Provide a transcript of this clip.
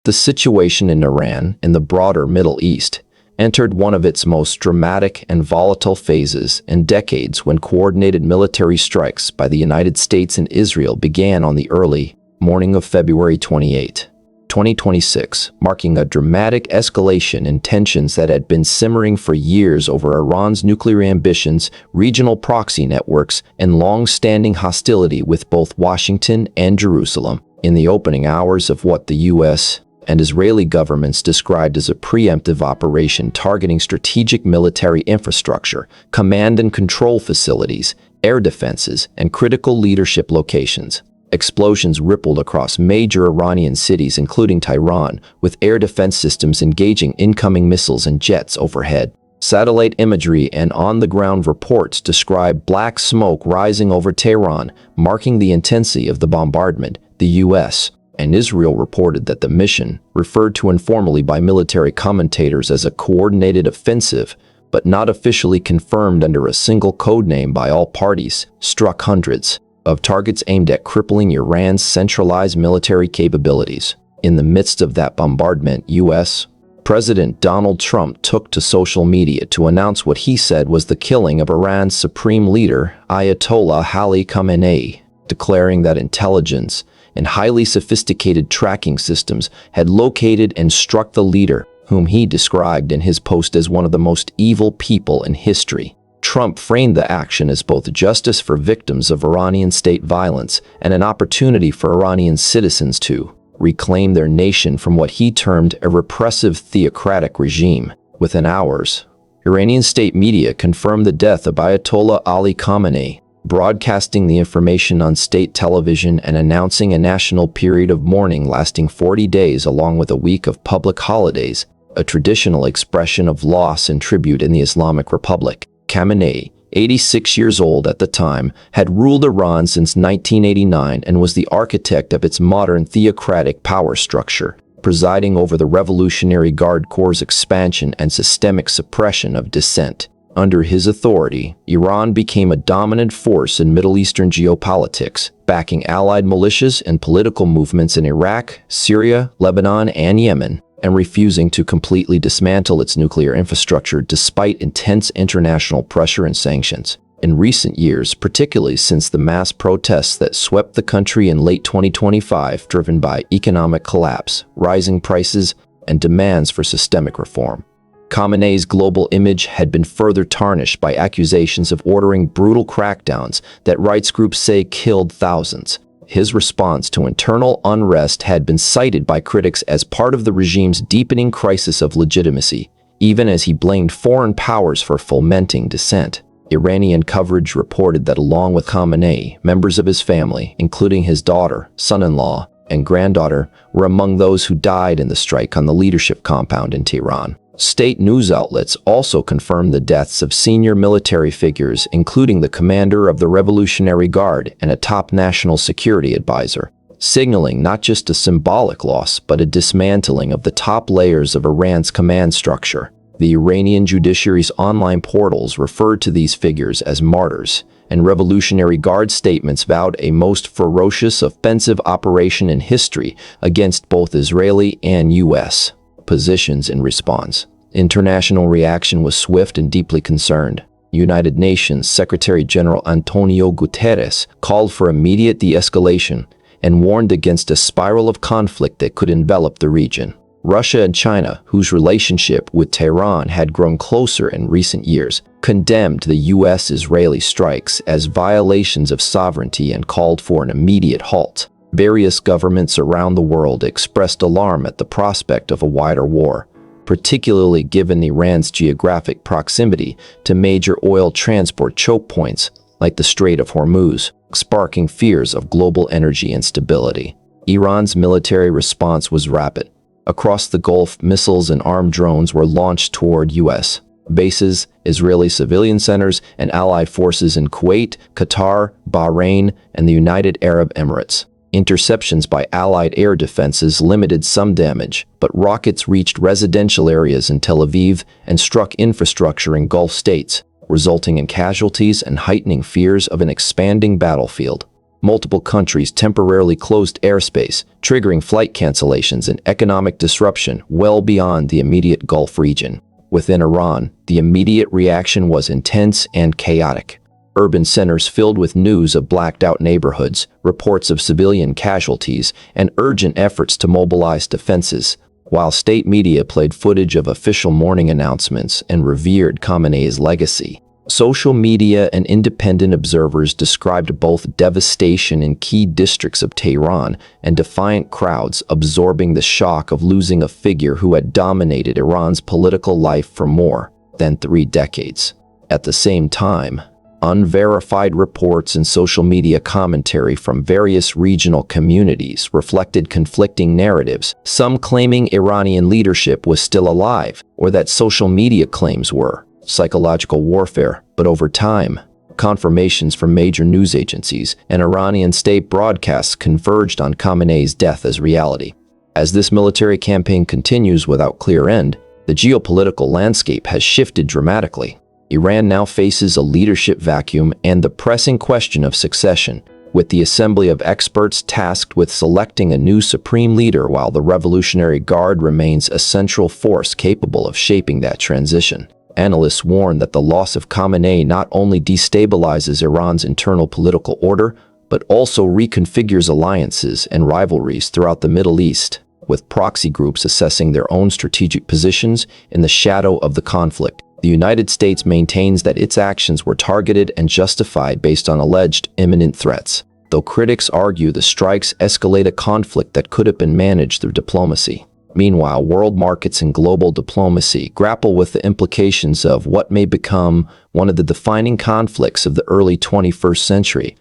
The situation in Iran and the broader Middle East entered one of its most dramatic and volatile phases in decades when coordinated military strikes by the United States and Israel began on the early morning of February 28, 2026, marking a dramatic escalation in tensions that had been simmering for years over Iran's nuclear ambitions, regional proxy networks, and long-standing hostility with both Washington and Jerusalem. In the opening hours of what the U.S. and Israeli governments described as a preemptive operation targeting strategic military infrastructure, command and control facilities, air defenses, and critical leadership locations. Explosions rippled across major Iranian cities including Tehran, with air defense systems engaging incoming missiles and jets overhead. Satellite imagery and on-the-ground reports describe black smoke rising over Tehran, marking the intensity of the bombardment. The U.S. and Israel reported that the mission, referred to informally by military commentators as a coordinated offensive, but not officially confirmed under a single codename by all parties, struck hundreds of targets aimed at crippling Iran's centralized military capabilities. In the midst of that bombardment, U.S. President Donald Trump took to social media to announce what he said was the killing of Iran's supreme leader, Ayatollah Ali Khamenei, declaring that intelligence and highly sophisticated tracking systems had located and struck the leader, whom he described in his post as one of the most evil people in history. Trump framed the action as both justice for victims of Iranian state violence and an opportunity for Iranian citizens to reclaim their nation from what he termed a repressive theocratic regime. Within hours, Iranian state media confirmed the death of Ayatollah Ali Khamenei, broadcasting the information on state television and announcing a national period of mourning lasting 40 days along with a week of public holidays, a traditional expression of loss and tribute in the Islamic Republic. Khamenei, 86 years old at the time, had ruled Iran since 1989 and was the architect of its modern theocratic power structure, presiding over the Revolutionary Guard Corps' expansion and systemic suppression of dissent. Under his authority, Iran became a dominant force in Middle Eastern geopolitics, backing allied militias and political movements in Iraq, Syria, Lebanon, and Yemen, and refusing to completely dismantle its nuclear infrastructure despite intense international pressure and sanctions. In recent years, particularly since the mass protests that swept the country in late 2025, driven by economic collapse, rising prices, and demands for systemic reform, Khamenei's global image had been further tarnished by accusations of ordering brutal crackdowns that rights groups say killed thousands. His response to internal unrest had been cited by critics as part of the regime's deepening crisis of legitimacy, even as he blamed foreign powers for fomenting dissent. Iranian coverage reported that along with Khamenei, members of his family, including his daughter, son-in-law, and granddaughter, were among those who died in the strike on the leadership compound in Tehran. State news outlets also confirmed the deaths of senior military figures, including the commander of the Revolutionary Guard and a top national security advisor, signaling not just a symbolic loss but a dismantling of the top layers of Iran's command structure. The Iranian judiciary's online portals referred to these figures as martyrs, and Revolutionary Guard statements vowed a most ferocious offensive operation in history against both Israeli and U.S. positions in response. International reaction was swift and deeply concerned. United Nations Secretary General Antonio Guterres called for immediate de-escalation and warned against a spiral of conflict that could envelop the region. Russia and China, whose relationship with Tehran had grown closer in recent years, condemned the U.S.-Israeli strikes as violations of sovereignty and called for an immediate halt. Various governments around the world expressed alarm at the prospect of a wider war, particularly given Iran's geographic proximity to major oil transport choke points like the Strait of Hormuz, sparking fears of global energy instability. Iran's military response was rapid. Across the Gulf, missiles and armed drones were launched toward U.S. bases, Israeli civilian centers, and allied forces in Kuwait, Qatar, Bahrain, and the United Arab Emirates. Interceptions by Allied air defenses limited some damage, but rockets reached residential areas in Tel Aviv and struck infrastructure in Gulf states, resulting in casualties and heightening fears of an expanding battlefield. Multiple countries temporarily closed airspace, triggering flight cancellations and economic disruption well beyond the immediate Gulf region. Within Iran, the immediate reaction was intense and chaotic. Urban centers filled with news of blacked-out neighborhoods, reports of civilian casualties, and urgent efforts to mobilize defenses, while state media played footage of official mourning announcements and revered Khamenei's legacy. Social media and independent observers described both devastation in key districts of Tehran and defiant crowds absorbing the shock of losing a figure who had dominated Iran's political life for more than 3 decades. At the same time, unverified reports and social media commentary from various regional communities reflected conflicting narratives, some claiming Iranian leadership was still alive, or that social media claims were psychological warfare. But over time, confirmations from major news agencies and Iranian state broadcasts converged on Khamenei's death as reality. As this military campaign continues without clear end, the geopolitical landscape has shifted dramatically. Iran now faces a leadership vacuum and the pressing question of succession, with the assembly of experts tasked with selecting a new supreme leader, while the Revolutionary Guard remains a central force capable of shaping that transition. Analysts warn that the loss of Khamenei not only destabilizes Iran's internal political order, but also reconfigures alliances and rivalries throughout the Middle East, with proxy groups assessing their own strategic positions in the shadow of the conflict. The United States maintains that its actions were targeted and justified based on alleged imminent threats, though critics argue the strikes escalate a conflict that could have been managed through diplomacy. Meanwhile, world markets and global diplomacy grapple with the implications of what may become one of the defining conflicts of the early 21st century,